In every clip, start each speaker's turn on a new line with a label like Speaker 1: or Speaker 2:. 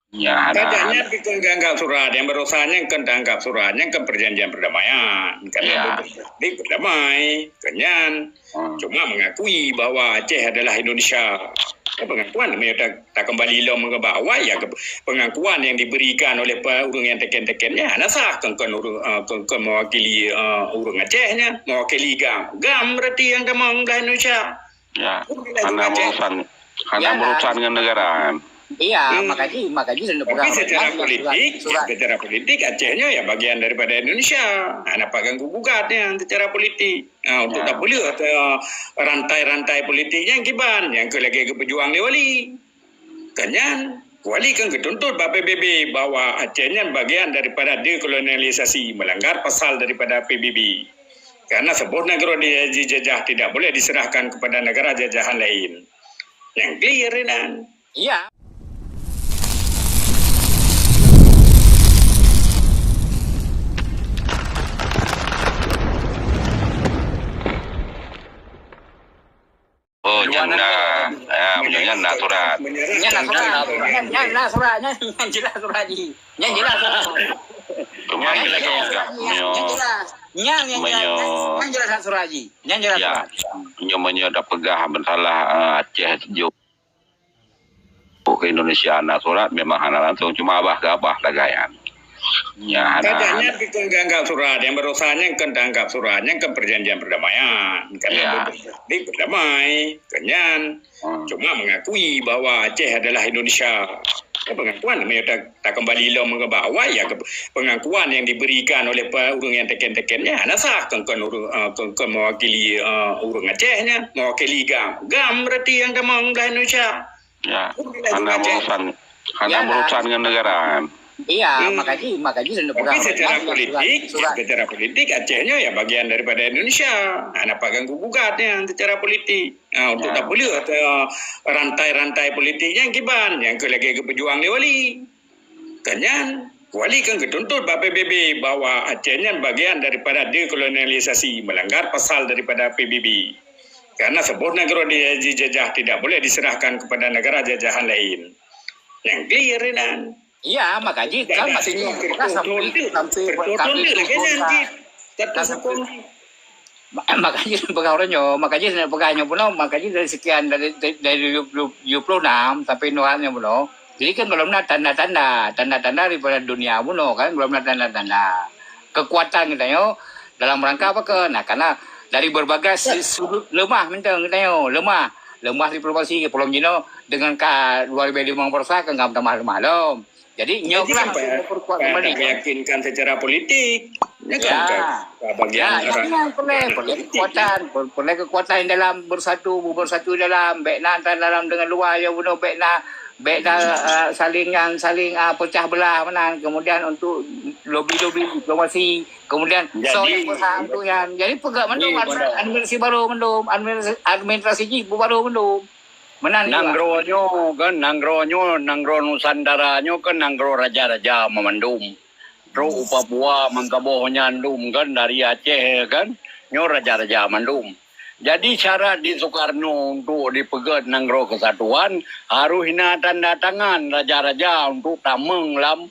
Speaker 1: Ya,
Speaker 2: Katanya pikun anggap surat yang berusaha kan anggap suratnya ke perjanjian perdamaian karena berdamai, kenyan, cuma mengakui bahwa Aceh adalah Indonesia. Pengakuan tak kembali lo ke bawah ya pengakuan yang diberikan oleh urung yang teken-tekennya nasah kan mewakili urung Acehnya, mewakili gam berarti yang demang Indonesia.
Speaker 1: Ya, karena urusan dengan negara.
Speaker 3: Iya, makanya
Speaker 2: tapi secara politik Acehnya ya bagian daripada Indonesia. Anak ganggu gugatnya secara politik. Nah, untuk tak boleh rantai-rantai politiknya yang kiban, yang lagi ke pejuang ni wali. Kanyan, wali kan ketuntut PBB bahwa Acehnya bagian daripada dekolonialisasi, melanggar pasal daripada PBB. Karena sebuah negara dijajah tidak boleh diserahkan kepada negara jajahan lain. Yang clear kan?
Speaker 3: Iya.
Speaker 1: Oh, nyana surat.
Speaker 3: Nyana suratnya jelas suratnya.
Speaker 1: Cuma lagi
Speaker 3: jelas suratnya.
Speaker 1: Nyonya ada pegah bersalah Aceh jauh ke Indonesia anak surat memang hana langsung cuma abah ke abah tagayan. Ya,
Speaker 2: katanya pikun anggap surat yang berusahanya kan anggap suratnya ke perjanjian perdamaian karena berdamai, kenyan, cuma mengakui bahwa Aceh adalah Indonesia. Pengakuan tak kembali lo ke bawah ya pengakuan yang diberikan oleh urung yang teken-tekennya nasah kan mewakili urung Acehnya, mewakili gam berarti yang demang Indonesia.
Speaker 1: Ya, karena urusan dengan negara.
Speaker 3: Iya, makanya
Speaker 2: tapi secara politik Acehnya ya bagian daripada Indonesia. Anak ganggu gugatnya secara politik. Nah, untuk tak boleh rantai-rantai politiknya yang kiban, yang lagi ke pejuang ni wali. Kanyan, wali kan ketuntut PBB bahwa Acehnya bagian daripada dekolonialisasi, melanggar pasal daripada PBB. Karena sebuah negara dijajah tidak boleh diserahkan kepada negara jajahan lain. Yang clear kan?
Speaker 3: Iya, makanya kan masih makanya dari sekian dari 26 sampai nuannya buno. Jadi kan belum ada tanda-tanda daripada dunia buno kan belum ada tanda-tanda kekuatan kita yo dalam rangka apa ke nah karena dari berbagai sudut lemah mentang kita yo lemah diplomasi ke Pulau Jino dengan luar biasa mempersa kan nggak lemah dong. Jadi nyoklah
Speaker 2: meyakinkan secara politik.
Speaker 3: Bagian boleh kekuatan dalam bersatu dalam dalam dengan luar ya bunuh saling pecah belah mana kemudian untuk lobby diplomasi kemudian soal bersama untuk yang jadi pegak mendung administrasi baru mendung administrasi baru mendung
Speaker 4: nanggro Nusandaranya kan nanggro raja-raja memandum. Ro Papua mangkabohnya andum kan dari Aceh kan nyo raja-raja mandum. Jadi syarat di Soekarno untuk dipegat nanggro kesatuan harus hina tanda tangan raja-raja untuk tameng lam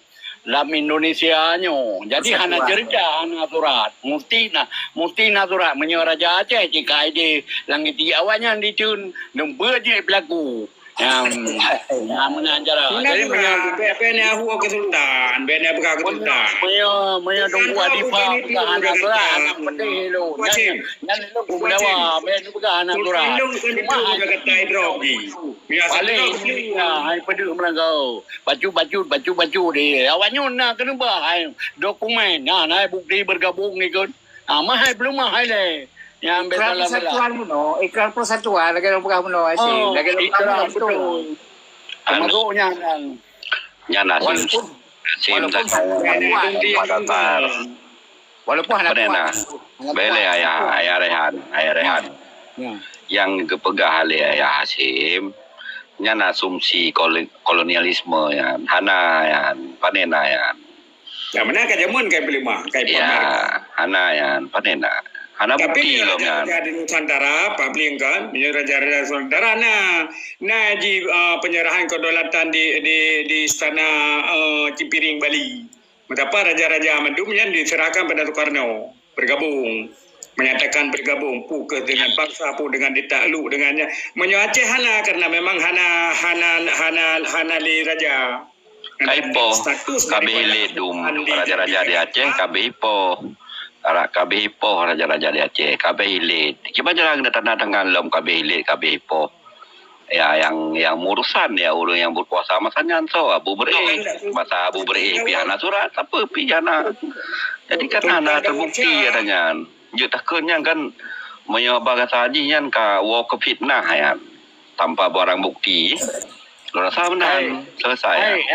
Speaker 4: Indonesia nyo. Jadi hana cerita hana surat. Musti surat menyo raja Aceh jika ide langit awalnya dicun nembe je pelaku. Yang menanjara.
Speaker 2: Jadi bene aku ke sultan, bene buka ke sultan.
Speaker 4: Maya dong wadifa buka hana surat. Penting lo. Yang lo kudawa, bene buka hana surat.
Speaker 2: Cuma jaga tai drogi. Biasa
Speaker 4: hai pedu merangkau. Baju di. Awaknya nak kena bahai dokumen. Nah, bukti bergabung ni kan. Mahai belum mahai le. Yang
Speaker 3: ikrar persatuan buno, ikrar persatuan lagi orang bukan buno asyik. Lagi
Speaker 4: ikrar betul. Termasuknya
Speaker 1: nyana
Speaker 3: walaupun anak
Speaker 1: bele ayah Rehan yang kepegah oleh ayah Hasim nyana asumsi kolonialisme ya hana ya panena ya
Speaker 2: mana kajamun kai pelima kai
Speaker 1: ya hana ya panena Hana
Speaker 2: Tapi
Speaker 1: bukti
Speaker 2: ni
Speaker 1: loh kan.
Speaker 2: raja di Nusantara, Pak Bling kan, ni raja-raja Nusantara nah di penyerahan kedaulatan di istana Cipiring Bali. Betapa raja-raja Mendum yang diserahkan pada Soekarno bergabung, menyatakan bergabung puke dengan paksa, pu dengan ditakluk dengannya. Menyo Aceh hana karena memang hana li raja.
Speaker 1: Kaipo,
Speaker 2: Status
Speaker 1: kabeh
Speaker 2: daripada
Speaker 1: hilir dum
Speaker 2: Andi
Speaker 1: raja-raja di Aceh, kabeh ipo. Arak kabeh ipo raja-raja di Aceh, kabeh hilir. Kiba jarang ada tanda tangan lom kabeh hilir, kabeh ipo. Ya yang urusan ya orang yang berkuasa masanya so Abu Beri masa Abu Beri pihana surat apa pihana jadi kan ana terbukti adanya je takutnya kan menyobakan sajian ka wo ke fitnah ya tanpa barang bukti lo rasa benar selesai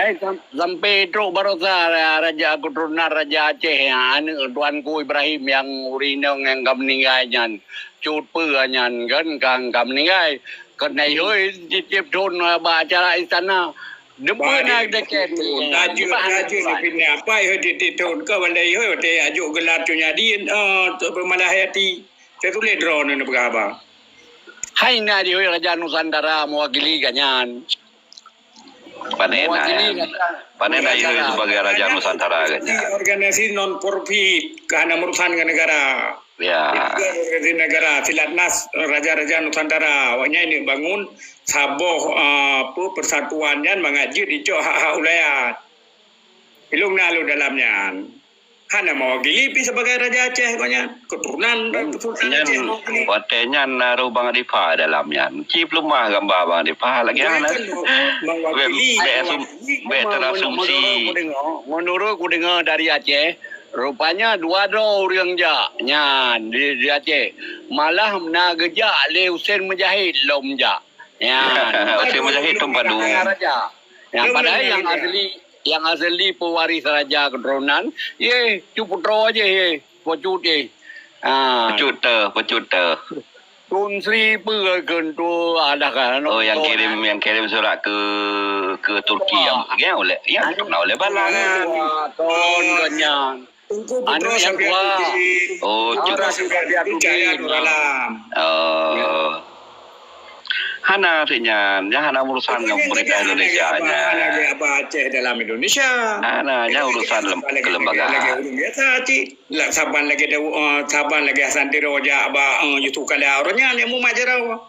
Speaker 4: sampai truk barosa raja keturunan raja Aceh anu tuanku Ibrahim yang urinong yang meninggalnya cut peanyan kan kang meninggal kena yoi titip thôn ba acara istana depan ada ket
Speaker 2: Laju ni pindah apa di tahun ke balai te ajuk gelar tu nyadi pemalahayati. Saya tulis drone ni berapa.
Speaker 4: hai na di raja Nusantara mewakili kanyan
Speaker 1: panena itu sebagai raja Nusantara
Speaker 2: kan organisasi non profit karena urusan negara.
Speaker 1: ya
Speaker 2: Di negara Silatnas raja-raja Nusantara awaknya ini bangun saboh persatuannya mengaji di hak-hak ulayat. Ilung nalu dalamnya. Hana mewakili sebagai raja Aceh konya keturunan Sultan Aceh mewakili.
Speaker 1: Watenya naruh Bang Adifa dalamnya. Cip lumah gambar Bang Adifa lagi ana.
Speaker 2: Mewakili
Speaker 1: Berasumsi.
Speaker 4: Menurut ku dengar dari Aceh rupanya dua orang nya di Aceh malah na gejak le Husain Mujahid lom ja ya
Speaker 1: Husain Mujahid tumpadu
Speaker 4: raja yang padahal yang asli pewaris raja keturunan ye cuputro aja ye pocut ye
Speaker 1: pecut
Speaker 4: Tun Sri pegan tu ada kan
Speaker 1: oh yang kirim surat ke Turki yang oleh oleh balangan
Speaker 4: ton kenyang
Speaker 2: Tunggu
Speaker 4: anu
Speaker 2: putra
Speaker 4: yang tua
Speaker 1: oh
Speaker 2: Jaya Nuralam.
Speaker 1: Hana artinya hana urusan pemerintah Indonesia nya
Speaker 2: apa Aceh dalam Indonesia.
Speaker 1: Hana urusan kelembagaan.
Speaker 2: Saban lagi Hasan Diroja YouTube kala orangnya ni mu majarau.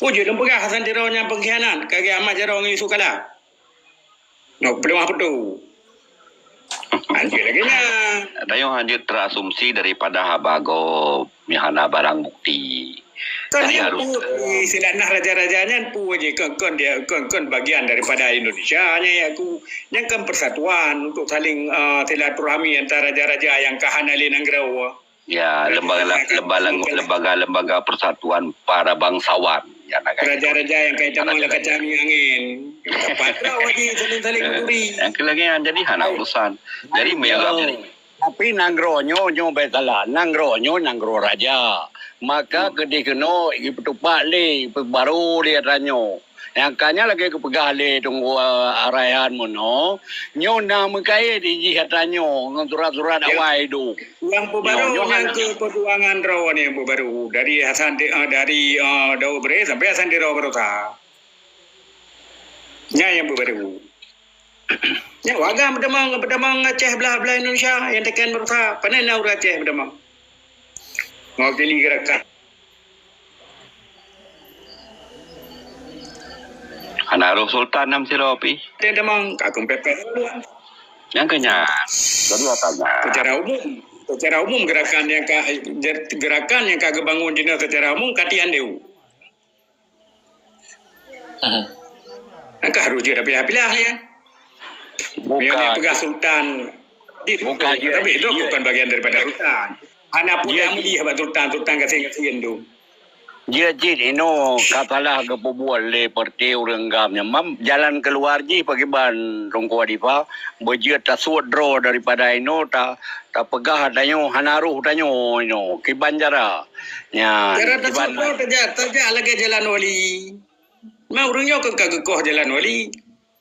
Speaker 2: Puji lembaga Hasan Diroja pengkhianat kage majarau ngi sukala. No belum apa tu. Anjir lagi nya.
Speaker 1: Tayo hanya terasumsi daripada habago mihana barang bukti.
Speaker 2: Kan yang Silatnas raja-rajanya pu je kon bagian daripada Indonesia nya aku yang kan persatuan untuk saling silaturahmi antara raja-raja yang kahanali nanggrau.
Speaker 1: Ya, lembaga persatuan para bangsawan. Ya,
Speaker 2: raja-raja yang kaitan dengan kacang angin. Patah lagi saling peduli.
Speaker 1: Yang kelagi jadi hana urusan. Jadi
Speaker 4: tapi nanggronyo betala nanggronyo raja maka kedikeno ipetupak le baru dia ranyo yang kanya lagi kepegah le tunggu arahan mono nyo na mekai di jihatanyo ngon surat-surat awai du
Speaker 2: yang baru yang ke perjuangan rawan yang baru dari Daud Bre sampai Hasan Diro Barosa nya yang baru ya warga berdamang Aceh belah Indonesia yang tekan berusaha panen nak Aceh berdamang mewakili gerakan
Speaker 1: Hanaruh Sultan Nam Siropi
Speaker 2: dia demang kagum pepet
Speaker 1: yang kenyang jadi katanya
Speaker 2: secara umum gerakan yang kagak bangun dina secara umum katian deu angka harus dia pilih-pilih ya bukan pegas sultan tapi itu bukan bagian daripada sultan hana pun yang melihat sultan kasih tu
Speaker 4: dia jid ino katalah kepubuan le parti uranggamnya mam jalan keluar ji pagi ban rongko adipa bejia ta suodro daripada ino ta pegah danyo hanaruh danyo ino kibanjara nya
Speaker 2: kiban terja lagi jalan wali mau urangnya kagak koh jalan wali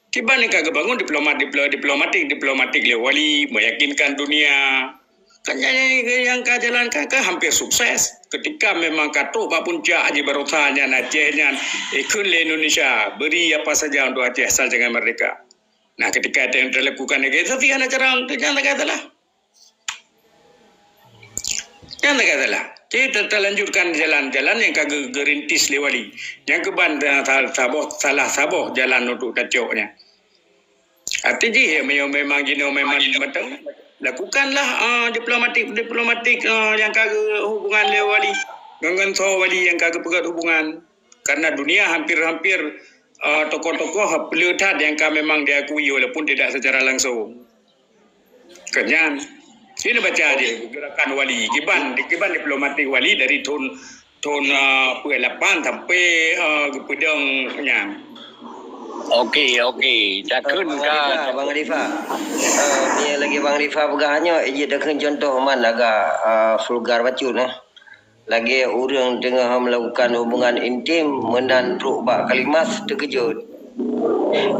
Speaker 2: kiban yang kagak bangun diplomatik le wali meyakinkan dunia Kan yang kau jalankan kan hampir sukses. Ketika memang katuk bak puncak Haji Barotanya Acehnya ikut le Indonesia beri apa saja untuk Aceh asal jangan merdeka. Nah ketika ada yang terlakukan negara tapi kan cara untuk jangan katalah. Jangan katalah. Kita lanjutkan jalan-jalan yang kagak gerintis lewali. Yang keban salah saboh jalan untuk kacaunya. Artinya memang gino memang betul. Lakukanlah diplomatik yang kagak hubungan lewali. Dengan wali yang kagak pegat hubungan. Karena dunia hampir-hampir tokoh-tokoh pelihat yang memang diakui walaupun tidak secara langsung. Kenyan. Ini baca dia gerakan wali kiban diplomatik wali dari tahun 8 sampai ke pedangnya.
Speaker 4: Okey. Takun ka
Speaker 5: Bang Rifa. Ni lagi Bang Rifa pegahnya ia takun contoh man agak vulgar bacun Lagi orang tengah melakukan hubungan intim menan truk bak kalimas terkejut.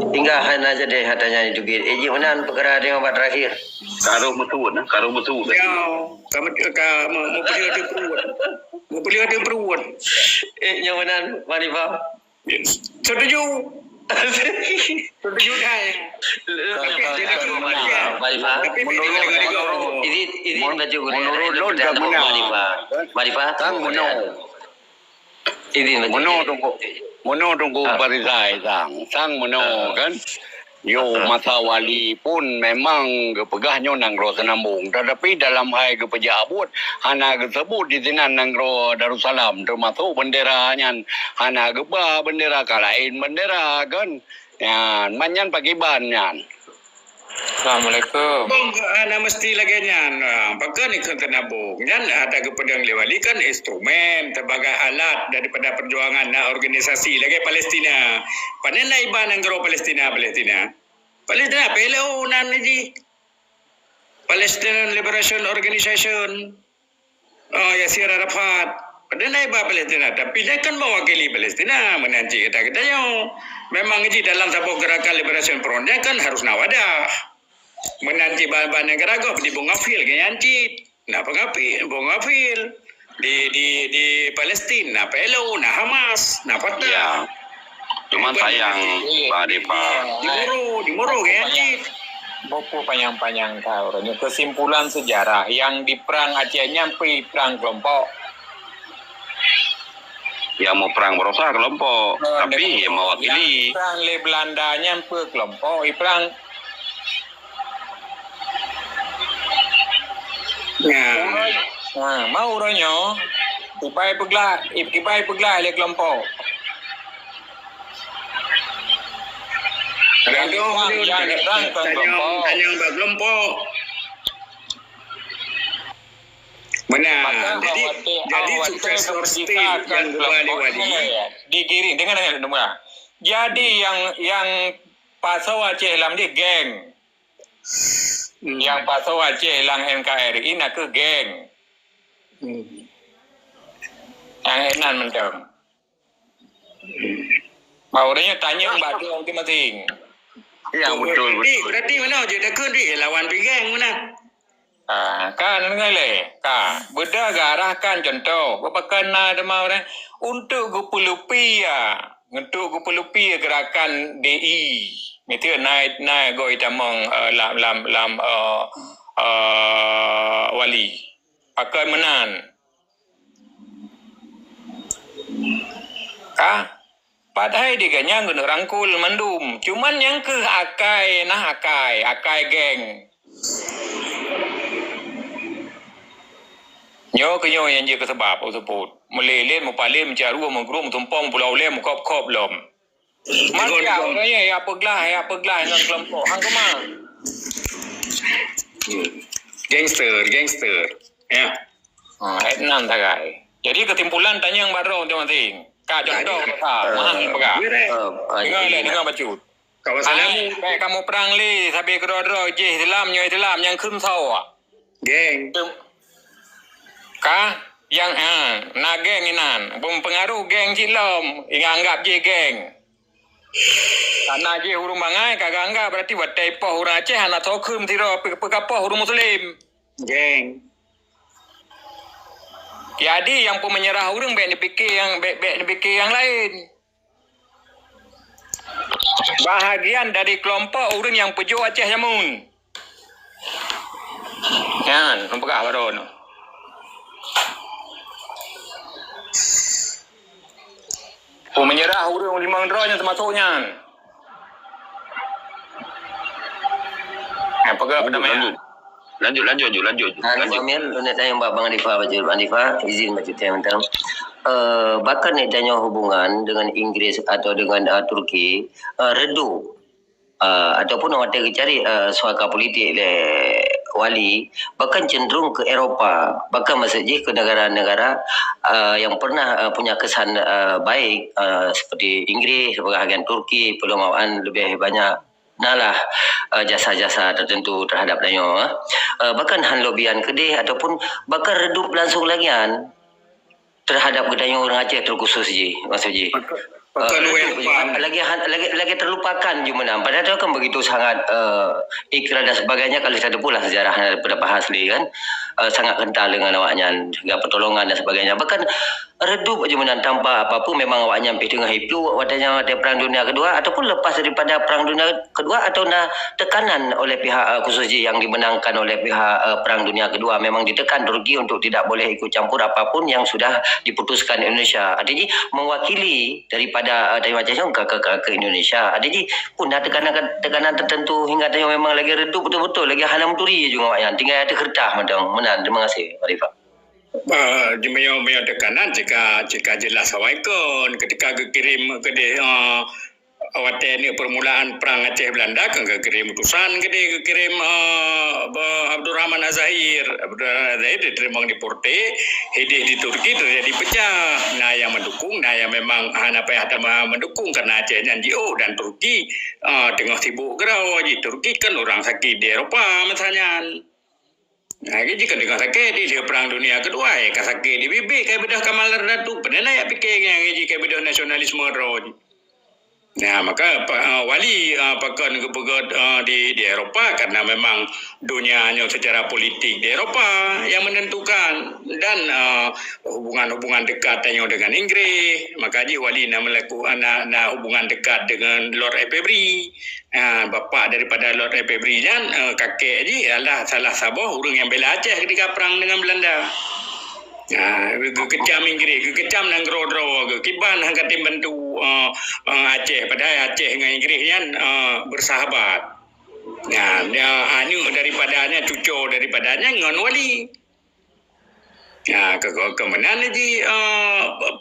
Speaker 5: Hingga hana jadi hatanya itu git. Eji menan perkara dengan bak terakhir.
Speaker 1: Karo betul.
Speaker 2: Ya, kamu mau beli ada perut.
Speaker 5: Yang menan Bang Rifa.
Speaker 2: Setuju dah.
Speaker 5: Bang Rifa.
Speaker 2: Tapi
Speaker 5: Ini baju
Speaker 4: menurut lo dah mana?
Speaker 5: Bang Rifa.
Speaker 4: Sang mono.
Speaker 5: Ini
Speaker 4: Mono tunggu barisai sang mono kan. Yo masa wali pun memang kepegahnya nangro senambung. Tetapi dalam hal kepejabut hana disebut di sini nangro Darussalam termasuk benderanya hana gebah bendera kalain bendera kan. Ya, manyan pakibannya.
Speaker 3: Assalamualaikum.
Speaker 2: Bang, mesti lagi nyan. Bahkan ikut tenabung. Nyan ada kepedang lewali kan instrumen sebagai alat daripada perjuangan organisasi lagi Palestina. Panen naiban negara Palestina. PLO nanti Palestinian Liberation Organization. Yasir Arafat. Panen naiban Palestina. Tapi dia kan mewakili Palestina menanti kita yo. Memang ini dalam sebuah gerakan Liberation Front dia kan harus nawadah. Menanti bahan negara kau di Bongafil ganyanci, nak Bongafil di Palestina, PLO, Hamas, Fatah.
Speaker 1: Ya. Cuman sayang Pak Rifa.
Speaker 2: Di Moro ganyanci.
Speaker 3: Buku panjang-panjang kau. Kesimpulan sejarah yang di perang Aceh nyampe perang kelompok.
Speaker 1: Yang mau perang berusaha kelompok, tapi yang mewakili.
Speaker 3: Perang le Belanda nyampe kelompok, perang mau orangnya ibai peglah le kelompok.
Speaker 2: Tanya kelompok. Benar. Jadi Profesor Steve yang wali-wali
Speaker 3: digiring dengan dengar. Jadi yang Pasau Aceh lam dia geng. Yang Pasau Aceh lang NKRI nak ke geng. Yang enan mentang. Baurnya tanya mbak tu masing-masing.
Speaker 1: Ya betul.
Speaker 2: Berarti mana je dah ke lawan geng mana?
Speaker 3: Kan ngale beda garahkan contoh bepakan ada mau untuk gupulupi gerakan DI itu naik goi tamong lam wali pakai menan padahal diganya guna rangkul mendum cuman yang ke akai geng nyo yang dia kesebab sebut meleleh mupalem caru mengrum tumpong pulau lem kop lom makia orangnya ya peglah dengan kelompok hang kemang
Speaker 2: gangster ya
Speaker 3: enan tagai jadi kesimpulan tanya yang baru teman-teman contoh mahang pegah dengar bacut kawasan kamu perang li sampai kedua-dua Islam yang kumsau
Speaker 2: geng
Speaker 3: yang geng inan pengaruh geng cilom anggap je geng karena je hurung bangai kagak anggap berarti buat taipoh hurung Aceh anak tokum tiro pekapoh hurung muslim
Speaker 2: geng Jadi yang pun menyerah orang baik dipikir yang lain. Bahagian dari kelompok orang yang pejuang Aceh Yamun. Yan, nampakah baru no. Menyerah orang limang drone termasuknya. Apakah pendamaian?
Speaker 1: Lanjut.
Speaker 5: Amir, nak tanya Bang Arifah baca. Bang Arifah, izin baca tentang bahkan nak tanya hubungan dengan Inggeris atau dengan Turki redu ataupun awak cari suaka politik le wali bahkan cenderung ke Eropah, bahkan masjid ke negara-negara yang pernah punya kesan baik seperti Inggeris, bahagian Turki, perlumbaan lebih banyak nalah jasa-jasa tertentu terhadap danyo bahkan han lobian kedih ataupun bahkan redup langsung lagian terhadap gedanyo orang Aceh terkhusus je maksud je lagi terlupakan jumlah padahal itu kan begitu sangat ikrar dan sebagainya kalau saya pula sejarah daripada bahas ni kan sangat kental dengan awaknya hingga pertolongan dan sebagainya bahkan redup jumlah tanpa apapun memang awaknya pergi tengah itu awaknya ada perang dunia kedua ataupun lepas daripada perang dunia kedua atau tekanan oleh pihak khususnya yang dimenangkan oleh pihak perang dunia kedua memang ditekan Turki untuk tidak boleh ikut campur apapun yang sudah diputuskan Indonesia artinya mewakili daripada dari Aceh ke Indonesia artinya pun ada tekanan tertentu hingga ada yang memang lagi redup betul-betul lagi hanam turi juga awaknya tinggal ada kertas menang terima kasih Arifah.
Speaker 2: Jemaah tekanan jika jelas awakon ketika kirim ke awak ni permulaan perang Aceh Belanda kan kirim utusan ke kirim Abdurrahman Azahir diterima di Porte hidih di Turki terjadi pecah nah yang mendukung nah yang memang apa yang ada mendukung karena Aceh NGO dan Turki tengah sibuk gerau di Turki kan orang sakit di Eropah misalnya. Nah, jika dengan sakit di perang dunia kedua, sakit di bibik kayak bedah Kamal Ratu, pernah ya pikirnya jika bedah nasionalisme roh. Nah, maka wali pakan kepegat di Eropah karena memang dunianya secara politik di Eropah yang menentukan dan hubungan-hubungan dekat dengan Inggris, maka dia wali nak melakukan hubungan dekat dengan Lord Efebri. Bapa daripada Lord Efebri dan kakek dia adalah salah sabah orang yang bela Aceh ketika perang dengan Belanda. Kecam Inggris, kecam nang gro-gro, kiban hang katim bantu Aceh padahal Aceh dengan Inggris kan bersahabat. Nah, anu daripadanya cucu daripadanya ngon wali. Ya, kemenan lagi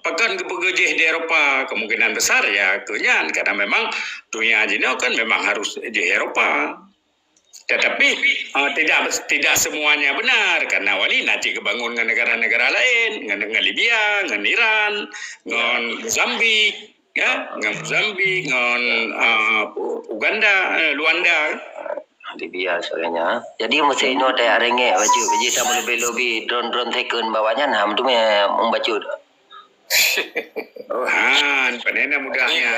Speaker 2: pakan kepegejih di Eropah kemungkinan besar ya kenyan karena memang dunia ini kan memang harus di Eropah. Tetapi tidak semuanya benar karena wali nanti kebangun dengan negara-negara lain, dengan Libya, dengan Iran, dengan Mozambik, ya, dengan Mozambik, dengan Uganda, Luanda.
Speaker 5: Libya soalnya. Jadi mesti ino ada rengek baju kita lebih drone second bawanya ham tu membaca.
Speaker 2: Panena mudahnya.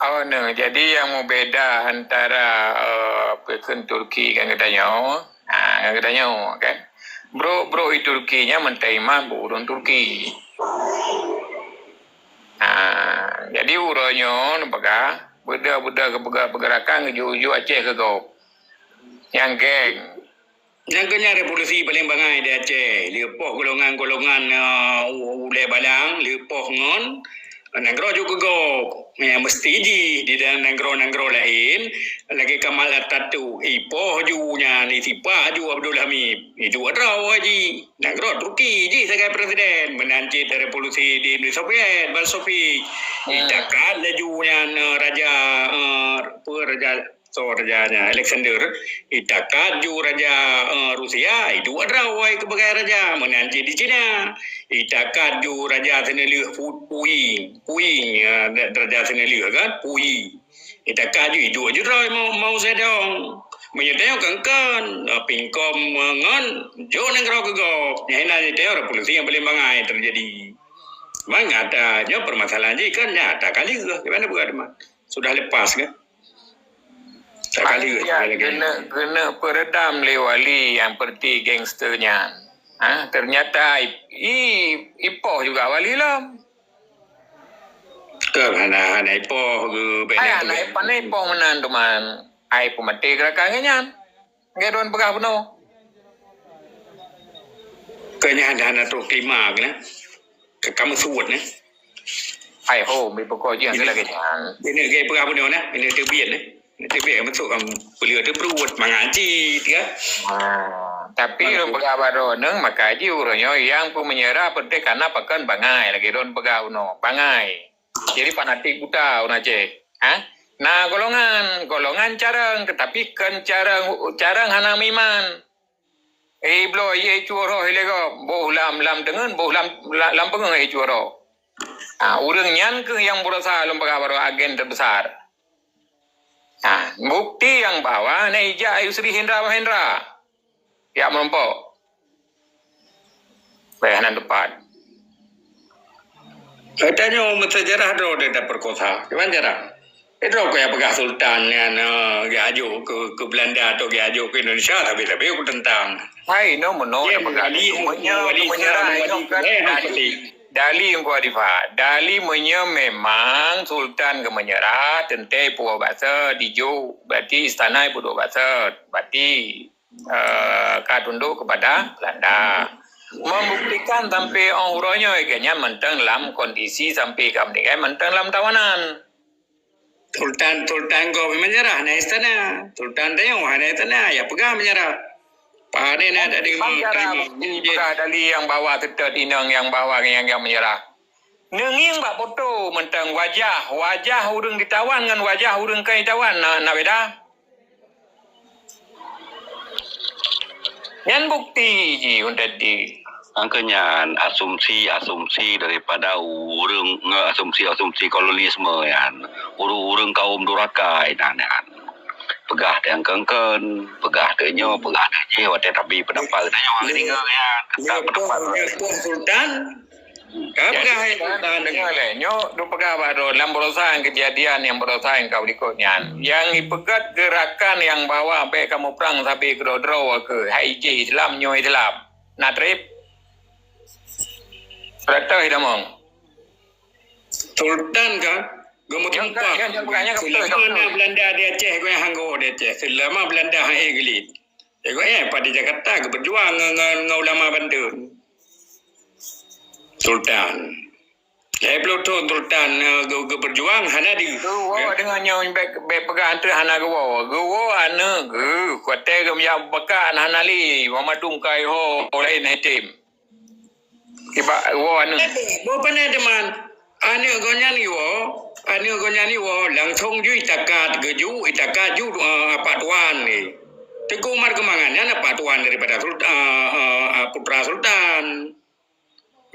Speaker 6: Oh no, jadi yang mau beda antara peken Turki kan katanya, kan. Bro di Turkinya menerima burung Turki. Jadi uranya nampakah budak pergerakan keju Aceh ke kau. Yang geng
Speaker 2: Yang revolusi paling bangai di Aceh. Lepoh golongan-golongan ulai balang, lepoh ngon. Nanggro juga go. Mesti ji di dalam nanggro lain. Lagi Kamal Atatürk. Ipoh junya ni sipa ju Abdul Hamid. Itu adraw haji. Nanggro Turki ji sebagai presiden. Menancit revolusi di Uni Soviet, Bal Soviet. Itakat lajunya Rajanya Alexander itakat ju Raja Rusia itu adrawai kebagai raja menanti di China itakat ju Raja Senelih Puing Raja Senelih kan Puing itakat ju itu aja rai mau sedang menyedang kan pingkom ngan jo negara kegop nyana itu revolusi yang paling bangai terjadi memang adanya permasalahan ini kan nyata kali gimana bukan sudah lepas kan
Speaker 6: kena peredam le wali yang seperti gangsternya. Ternyata Ipoh juga wali lah.
Speaker 2: Ke hana Ipoh ke
Speaker 6: Ay, anak panai Ipoh menan teman. Ay pemati gerakannya. Ngeron pegah penuh.
Speaker 2: Kenya hana tu klima ke na. Ke kamu suwat na.
Speaker 6: Ay ho, may pagko yang lagi nyan.
Speaker 2: Ini gay pegah penuh na. Ini terbiat na. Ini terbiat masuk beliau tu perut mengaji tiga.
Speaker 6: Tapi ron pegah baru neng makaji uronyo yang pun menyerah penting karena pakan bangai lagi ron pegah uno bangai. Jadi fanatik buta unace. Nah golongan carang tetapi kan carang hana miman. Blo ye chuoro hilego boh lam dengan boh lam pengung ye chuoro. Urang nyan ke yang berusaha lembaga baru agen terbesar. Bukti yang bawa Naija Yusri Hendra Mahendra. Ya melompok. Bayanan depan.
Speaker 2: Katanya sejarah do dia perkosa. Gimana jarang? Itu kayak bekas sultan yang gajo ke Belanda atau gajo ke Indonesia tapi aku tentang.
Speaker 6: Hai no mono
Speaker 2: Ya,
Speaker 6: bekas menyerah Dali yang kuat difa. Dali memang sultan ke menyerah tentai pulau bahasa dijo berarti istana pulau bahasa berarti tunduk kepada Belanda. Membuktikan sampai orang kayaknya mentang dalam kondisi sampai kemerdekaan mentang dalam tawanan.
Speaker 2: Sultan kau menyerah na istana. Sultan dia yang mana istana ya pegang menyerah. Pada ni ada di
Speaker 6: Dali yang bawa tetap inang yang bawa yang menyerah. Nenging bak foto mentang wajah urang ditawan dengan wajah urang kai tawan na beda. Yang bukti ji untuk di
Speaker 1: angkanya asumsi daripada asumsi kolonialisme yan urang kaum Durakai dan pegah yang kengken pegah denyo wadah tapi pendapat denyo orang tinggal ya pendapat
Speaker 2: Sultan
Speaker 6: dengar nyo do pegah baru dalam berusaha kejadian yang berusaha yang kau ikutnya yang ipegat gerakan yang bawa sampai kamu perang sampai ke Dodro ke haiji Islam nyo Islam natrip berata hidamong
Speaker 2: Sultan kan Gomot empat. Selama Belanda di Aceh, gue yang hanggo di Aceh. Selama Belanda hai gelit. Gue pada Jakarta, gue berjuang dengan ulama Bandung. Sultan. Belum tu Sultan, gue berjuang hana di.
Speaker 6: Gue dengan nyawa pegang tu hana gue. Gue hana gue. Kuatnya gue yang bekan hana li. Mama dungkai ho lain hetim. Iba gue hana.
Speaker 2: Gue pernah teman. Ane gonyani wo langsung ju itakat geju itakat ju patuan ni. Teguh mar kemangannya na patuan daripada putra sultan.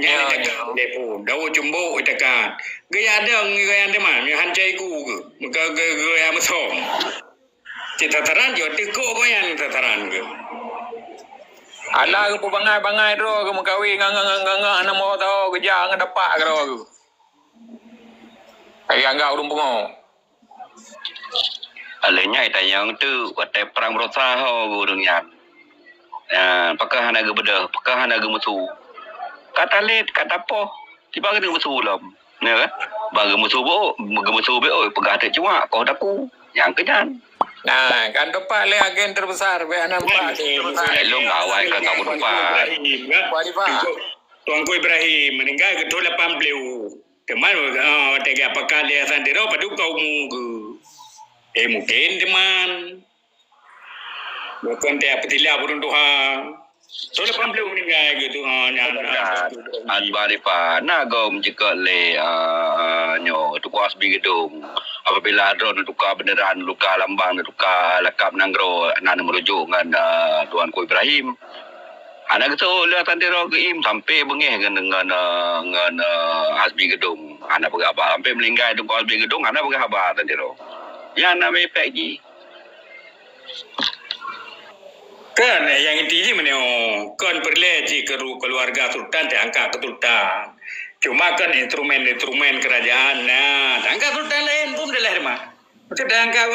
Speaker 2: Nya itakat depo dawo jumbo itakat. Gaya ada man hancai ku gaya mesom. Tataran jo teko goyan tataran ke.
Speaker 6: Ala ke bangai ro ke makawi ngang ana mau tahu kerja ngan dapat ke ro. Ayah enggak urung pengo.
Speaker 1: Alenya ita yang tu watai perang berusaha urang yan. Pakah hana ge beda, pakah hana ge musu. Kata let, kata po, tiba ge musu ulam. Ya kan? Bagi musu bo, pegah tak cuma kau daku. Yang kenyan.
Speaker 6: Nah, kan depan le agen terbesar be nampak.
Speaker 1: Lu ngawai ke kau depan.
Speaker 2: Tuanku Ibrahim meninggal ke 80. Teman tega pakal dia sandiro padu kau munggu. Mungkin teman. Bukan dia petilah burung Tuhan. So 80 meninggal gitu.
Speaker 1: Adbaripa nagom jika le nyo tukas bi gedung. Apabila drone tukar beneran luka lambang tukar lakap nanggro nan merujuk dengan Tuanku Ibrahim. Anak itu lihat tandero ke im sampai bengeh dengan Hasbi Gedung. Anak berapa sampai melinggai tu Hasbi Gedung anak berapa tandero. Ya nama pegi.
Speaker 2: Kan yang inti mana kan berleji keluarga sultan diangkat ke sultan. Cuma kan instrumen kerajaan nah angkat sultan lain pun dah mah. Macam diangkat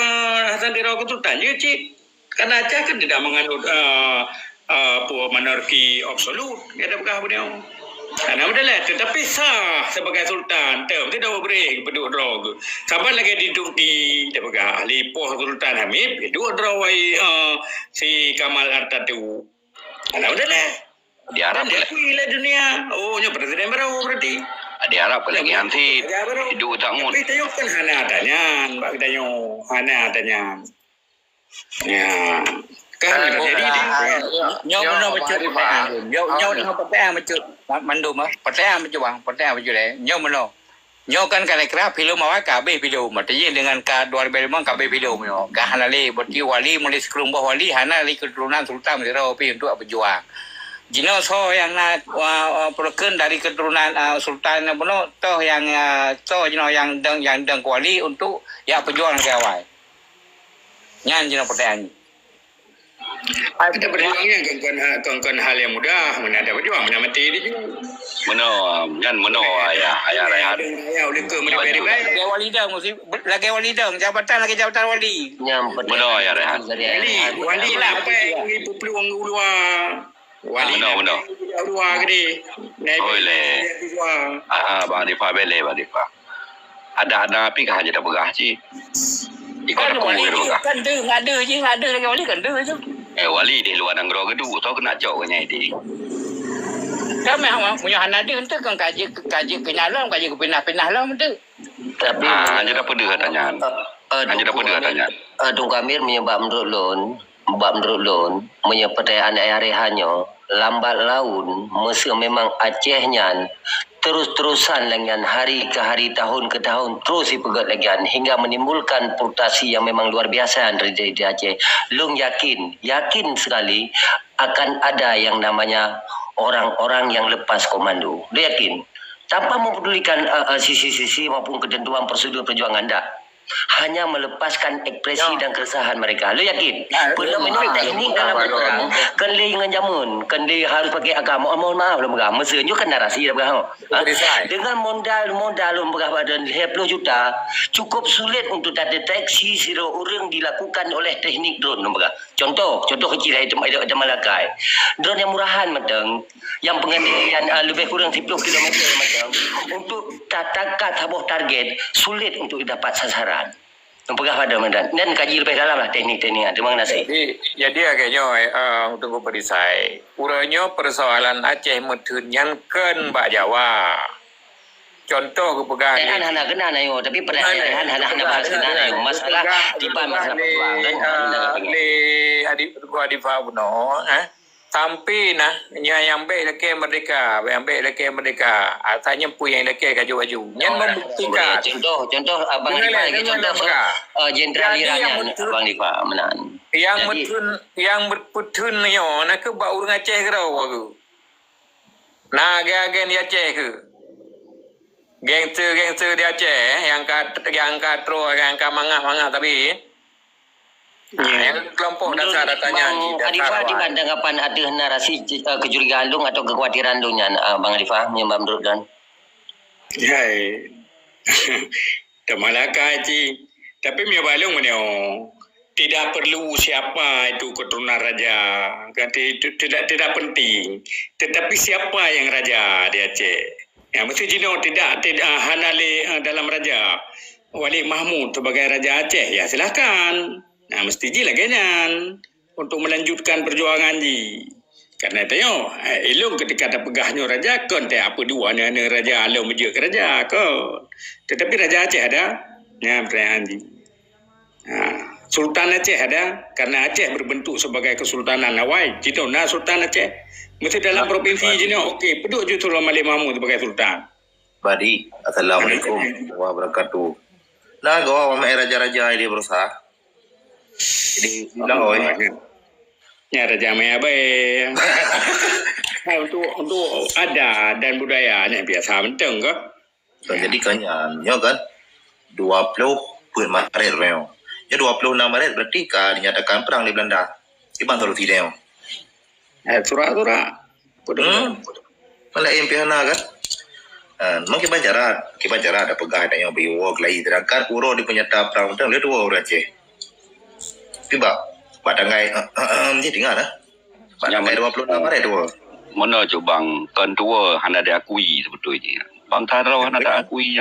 Speaker 2: tandero ke sultan je cik. Kan Aceh kan tidak menganut monarki absolut. Dia ada bekah beliau. Karena udah lah, tetapi sah sebagai sultan. Tidak boleh berdua draw. Sabar lagi di Turki, dia bekah lipoh Sultan Hamid, dua draw si Kamal Atatürk. Karena udah lah.
Speaker 1: Diharap
Speaker 2: Dia pilih dunia. Oh, nya presiden baru berarti.
Speaker 1: diharap lagi nanti hidup tak ngut.
Speaker 2: Tapi tayo kan hana adanya, bak tayo hana adanya. Ya. Kan jadi
Speaker 3: Nyo benar betul. Nyo pertanyaan betul. Mandum pertanyaan betul bang. Pertanyaan betul deh. Nyo benar. Nyo kan kira-kira film awak kabeh film. Maksudnya dengan ka 2005 kabeh film nyo. Ka hanali berarti wali mulai sekelompok wali hanali keturunan sultan Merdeka untuk berjuang. Jino so yang perken dari keturunan sultan benar toh yang toh jino yang deng wali untuk ya perjuangan ke awal. Nyan jino pertanyaan.
Speaker 2: kita berjuangnya kan hal yang mudah, mana ada berjuang, mana mati dia juga.
Speaker 1: Meno ayah rehat.
Speaker 2: Ya, oleh ke mana beri baik.
Speaker 3: Lagi wali dah mesti lagi wali dah jabatan wali.
Speaker 1: Meno ayah rehat.
Speaker 2: Wali lah apa ibu peluang luar. Wali
Speaker 1: Meno.
Speaker 2: luar gede.
Speaker 1: Boleh. Bang Difa bele Bang Difa. Ada api kah hanya dah begah ci. Ikut aku
Speaker 3: Wali
Speaker 1: begah.
Speaker 3: kan ada je lagi wali kan ada je.
Speaker 1: Wali di luar nanggro gedung tau kena jauh nya ini.
Speaker 3: Kami punya anak dia tu kan kaji kenyalam, kaji pindah-pindah lah tu.
Speaker 5: Tapi
Speaker 1: hanya dah pedih katanya. Hanya dah pedih katanya.
Speaker 5: Tung Kamir menyebab menurut lon menyebabkan anak rehannya lambat laun masa memang Acehnya terus-terusan dengan hari ke hari, tahun ke tahun terus dipegat lagi hingga menimbulkan putasi yang memang luar biasa terjadi di Aceh. Long yakin sekali akan ada yang namanya orang-orang yang lepas komando. Dia yakin tanpa mempedulikan sisi-sisi maupun ketentuan prosedur perjuangan dah. Hanya melepaskan ekspresi dan keresahan mereka. Lo yakin? Belum ini teknik dalam berperang. Kan dia dengan jamun. Kan dia harus pakai agama. Mohon maaf lah berang. Maksudnya kan narasi dah berang. Dengan modal berang badan 20 juta. Cukup sulit untuk deteksi siro orang dilakukan oleh teknik drone. Contoh kecil itu ada Malakai. Drone yang murahan matang. Yang pengendalian lebih kurang 10 km matang. Untuk tatakan sebuah target. Sulit untuk dapat sasaran. Pegah pada medan dan kaji lebih dalam lah teknik-teknik. Terima kasih.
Speaker 6: Jadi agaknya untuk perisai. Uranya persoalan Aceh metun ken Mbak Jawa. Contoh kepegah.
Speaker 5: Hana kena nayo tapi perhatian hana bahas kena nayo masalah tiba masalah perjuangan.
Speaker 6: Adik gua di Fauno, sampai yang baik leke merdeka, tanya pun yang leke kaju-kaju. Yang membuktikan.
Speaker 5: Contoh Abang Difa lagi contoh Jenderal Iran Abang Difa menang.
Speaker 6: Yang berputun yo nak ke bau orang Aceh ke rawa ke. Nah, geng di Aceh ke. Gangster di Aceh yang katro yang mangah tapi yang kelompok dasar datanya
Speaker 5: Adifah di mana tanggapan ada narasi kecurigaan dong atau kekhawatiran dongnya Bang Adifah menyembah menurut dan
Speaker 2: hai Malaka Haji tapi mi balung menyo tidak perlu siapa itu keturunan raja itu tidak penting tetapi siapa yang raja di Aceh ya mesti jino tidak hanale dalam raja Wali Mahmud sebagai raja Aceh ya silakan. Nah, mesti ji lagi untuk melanjutkan perjuangan ji. Karena itu yo, elok ketika ada pegahnya raja kon tak apa dua ni raja alam meja ke raja kon. Tetapi raja Aceh ada. Ya, pertanyaan ji. Sultan Aceh ada karena Aceh berbentuk sebagai kesultanan awai. Cito nah Sultan Aceh mesti dalam provinsi je ni okey, peduk je Sultan Malik Mahmud sebagai sultan.
Speaker 7: Badi, Assalamualaikum warahmatullahi wabarakatuh. Nah, gua sama raja-raja ini berusaha. Jadi bilang oi.
Speaker 2: Ya raja maya baik. Untuk adat dan budayanya biasa penting ke?
Speaker 7: Jadi kanyan, kan 20 bulan Maret reo. Ya 26 Maret berarti kan dinyatakan perang di Belanda. Iban solusi dia.
Speaker 2: Surat.
Speaker 7: Malah impiana kan. Mungkin bancara ada pegawai yang biwo lagi terangkan uro di penyata perang tang dia dua orang Aceh. Tiba, badangai jadi tinggal lah.
Speaker 1: Yang
Speaker 7: Pakai 26 Maret tu.
Speaker 1: mana je bang, kan tua hana ada akui sebetulnya. Bang Tharau hana ada akui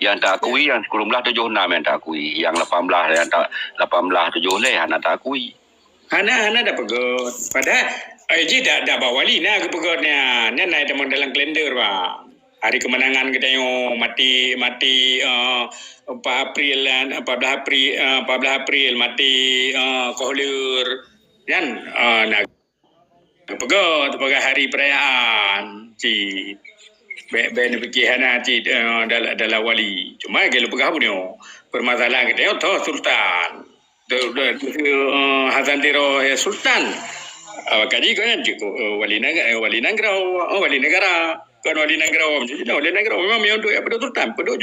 Speaker 1: yang tak akui yang 1976 yang tak akui, yang 18 yang tak 18 hana tak akui.
Speaker 2: Hana dah pegot. Padahal Eji dah bawa wali nah ke pegotnya. Ni naik teman dalam kalender bang. Hari kemenangan kita yang mati 4 April 14 April mati kohler kan nak pegot sebagai hari perayaan ci ben fikihana ci dalam wali. Cuma kalau pegah punya permasalahan kita tu sultan. Hasan Tiro sultan. Kaji kan wali negara kan wali negara memang yang tu pada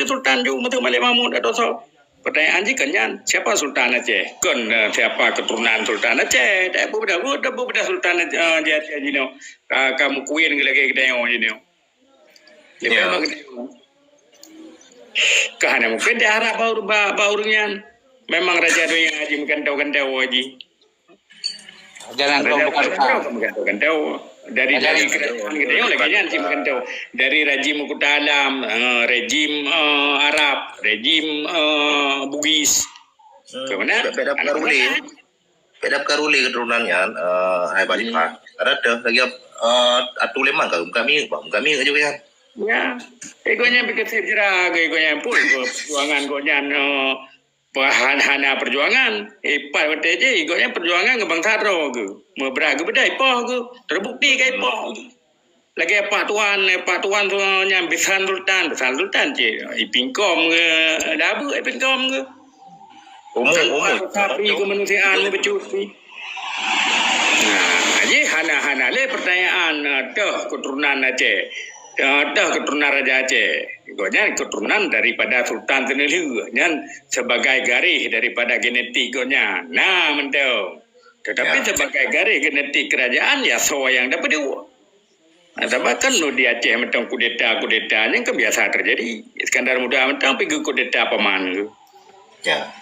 Speaker 2: sultan juga betul Malik Mahmud atau so. Pertanyaan kan siapa Sultan Aceh? Kan siapa keturunan Sultan Aceh? Tak apa Sultan Aceh Jino. Kamu kuin lagi kita yang Jino. Kahana mungkin dia harap baurnya. Memang raja tu yang haji mengkantau haji.
Speaker 3: Jangan kau bukan
Speaker 2: tahu dari kerajaan kita yang lagi jangan mengkantau dari rejim Kota Alam, rejim Arab, rejim Bugis. Kemana?
Speaker 7: Beda Karuli keturunannya hai Balipah. Ada lagi atu lemang kami aja kan.
Speaker 2: Ya, egonya bikin sejarah, egonya pun perjuangan gonya hana perjuangan. Ipal kata je, egonya perjuangan ke Bang Tharau ke. Memberaga beda ipah ke. Terbukti ke ipah ke. Lagi Pak Tuan tu nyambisan Sultan je. Ipingkom ke, dabu ipingkom ke. Umum. Tapi kemanusiaan ni bercuti. Nah, je hana le pertanyaan dah keturunan Aceh. Dah keturunan Raja Aceh. Gonya keturunan daripada Sultan Tenelu. Yang sebagai garis daripada genetik gonya. Nah, mentau. Tetapi sebagai garis genetik kerajaan, ya so yang dapat dua. Nah, sebab kan di Aceh mentang kudeta yang kebiasaan terjadi. Iskandar Muda mentang pergi kudeta paman.
Speaker 7: Ya.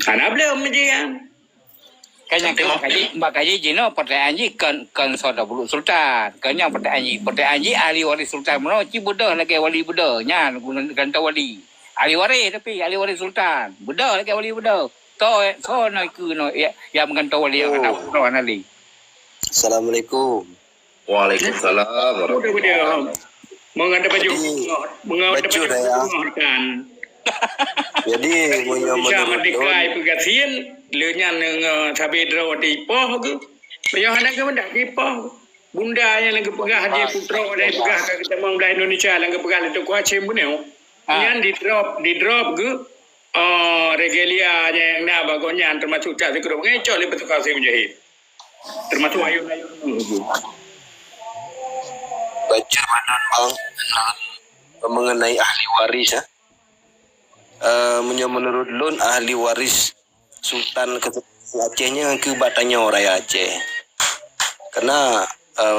Speaker 2: Anak belum je kan.
Speaker 3: Kanya Mbak Kaji Jino pertanyaan ji kan saudara bulu Sultan. Kanya pertanyaan ji ahli waris Sultan mana ci budah lagi wali budah nya ganta wali. Ahli waris tapi ahli waris Sultan. Budah lagi wali budah. So no ku no ya mengganta wali yang anak ali.
Speaker 8: Assalamualaikum.
Speaker 7: Waalaikumsalam.
Speaker 2: Mengada baju kan.
Speaker 8: Jadi
Speaker 2: Bisa mendikai pegasian leunya nang sabe dro di poh ke. Yo hendak ke mendak di poh. Bunda yang lagi pegah je putra dari pegah ke kita mang belah Indonesia lagi pegah itu ku Aceh buneu. Yang di drop ke regalia yang na bagonya termasuk cak sekro ngecok le betul kasih menjahit. Termasuk ayun-ayun.
Speaker 8: baca manan bang mengenai ahli waris ya. Menurut lun ahli waris Sultan Acehnya ke Batanyo Raya Aceh. Karena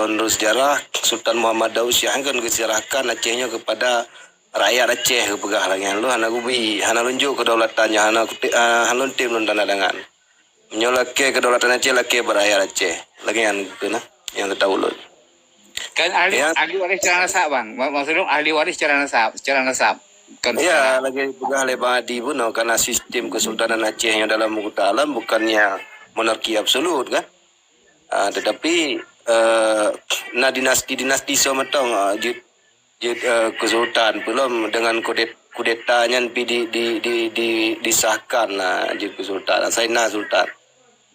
Speaker 8: menurut sejarah Sultan Muhammad Daud Syah kan diserahkan Acehnya kepada rakyat Aceh kepegah langan lu hana gubi hana lunjuk kedaulatannya hana tim nun tanda tangan. Menyolake kedaulatan Aceh lake berakhir Aceh. Lagi yang itu nah yang tahu lun.
Speaker 3: Kan ahli waris secara nasab bang. Maksudnya ahli waris secara nasab. Kan
Speaker 8: ya lagi pegah lebar di pun karena sistem Kesultanan Aceh yang dalam Kota Alam bukannya monarki absolut kan. Tetapi dinasti semetong Kesultan belum dengan kudetanya disahkan jid Kesultanan Saina Sultan.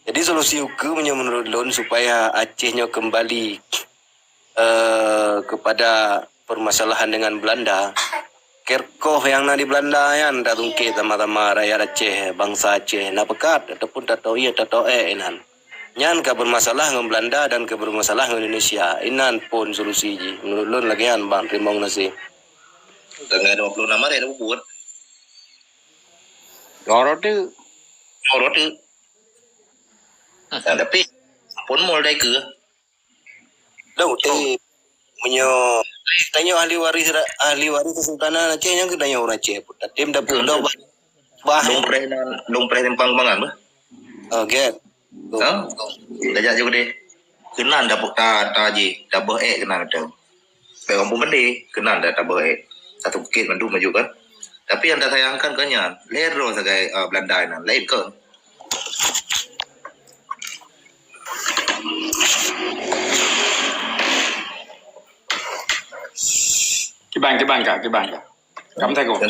Speaker 8: Jadi solusi hukumnya menurut lun supaya Acehnya kembali kepada permasalahan dengan Belanda. Kerkoh yang di Belanda yang dah tungke sama-sama rakyat Aceh, bangsa Aceh, nak pekat ataupun tak tahu tak tahu inan. Nyan ke bermasalah dengan Belanda dan ke bermasalah dengan Indonesia. Inan pun solusi ji. Menurut lun lagian bang rimong nasi.
Speaker 7: Tanggal 26 Maret ada buat.
Speaker 3: lorot tu.
Speaker 7: Tapi pun mulai ke.
Speaker 8: Dah menyo tanya ahli waris Kesultanan Aceh yang ke tanya orang Aceh. Tim dah pun dah
Speaker 7: Long pre tempang bangan bah.
Speaker 8: Okey.
Speaker 7: Dajak juga deh. kenan dah je double A kenan ada. Baik orang Bende kenan dah double A. Satu Bukit Bandung maju kan. Tapi yang tak sayangkan kanya, lero sebagai Belanda nan lain ke.
Speaker 2: Kibang ka. Kamu tahu?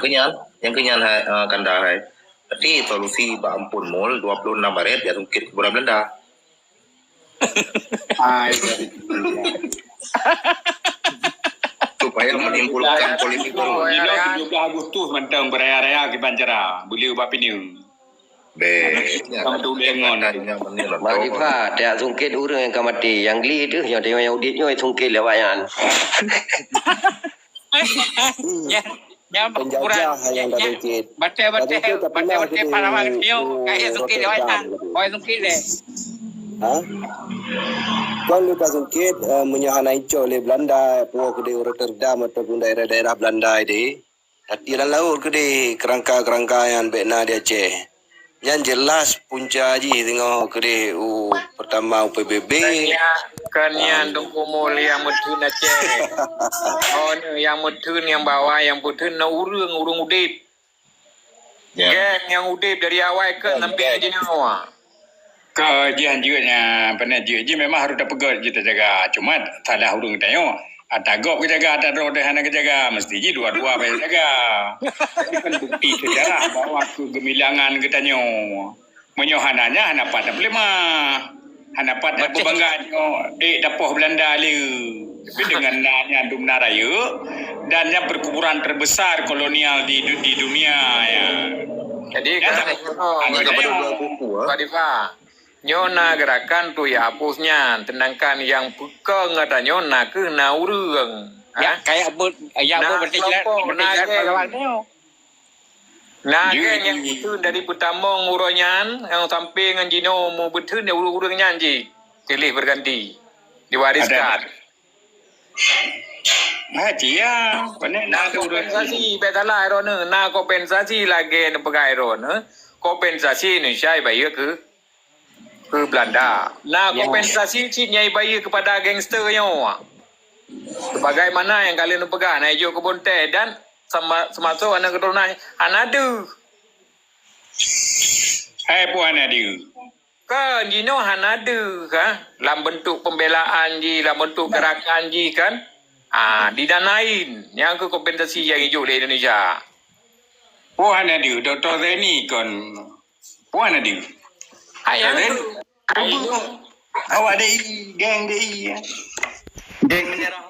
Speaker 7: Yang kenyan hai kanda hai. Berarti solusi Pak Ampun Mall 26 Maret ya Bukit Keburan Belanda. Supaya menimbulkan polemik baru.
Speaker 2: 17 Agustus mentang beraya-raya ke Banjara. Beliau bapi ni. Kamu tu dengon.
Speaker 5: Marifa, dia sungkit urang yang kamati. Yang li tu, yang tengok yang uditnya sungkit lewayan.
Speaker 3: Yang
Speaker 8: Penjajah yang dah sungkit.
Speaker 3: Batai Pahlawan dia kayak sungkit lewayan. Kau sungkit le.
Speaker 8: Kau lupa sungkit menyahan Aico oleh Belanda, puak ke Rotterdam ataupun daerah-daerah Belanda ini. Hati dalam laut ke di kerangka-kerangka yang bekna di Aceh. Yang jelas punca je tengok ke di pertama UPBB.
Speaker 6: Kanya tunggu muli yang mutun Aceh. Ni yang mutun yang bawah yang putun na urung udip. Geng yang udip dari awal ke sampai je nyawa.
Speaker 2: Kejian juga pernah je memang harus dah pegat je terjaga. Cuma salah urung tengok. Atagok ke jaga, ada roda hana ke jaga. Mesti je dua-dua bayar jaga. Ini kan bukti sejarah bahawa kegemilangan kita nyo. Menyohananya hana pada belema. Hana pada berbangga nyo. Dapoh Belanda liu. Tapi dengan nanya Dumna Raya. Dan yang berkuburan terbesar kolonial di dunia. Ya.
Speaker 6: Jadi Pak Diva. Nyona gerakan tu ya hapusnya, sedangkan yang buka ngata nyona ke na urang.
Speaker 3: Ya kayak berarti
Speaker 6: Nah, yang itu dari Putamong uronyan, yang sampai dengan Jino mau betul dia urang-urangnya ji. Pilih berganti. Diwariskan.
Speaker 2: Haji ya,
Speaker 6: Nah, kompensasi betalah erona, nah kompensasi lagi ne pegai erona. Kompensasi Indonesia bayar ke Belanda. Nah, kompensasi Cina bayar kepada gangsternya. Bagaimana yang kalian pegang? Nah, hijau kebun teh dan semasa anak keturunan Hanadu.
Speaker 2: Hai puan Hanadu.
Speaker 6: Kan, Jino Hanadu kan? Dalam bentuk pembelaan dalam bentuk gerakan kan? Didanain. Yang ke kompensasi yang hijau di Indonesia.
Speaker 2: Puan Hanadu, Dr. Zeni kan. Puan Hanadu.
Speaker 6: Ayah
Speaker 2: Awak ada geng dia. Geng menyerah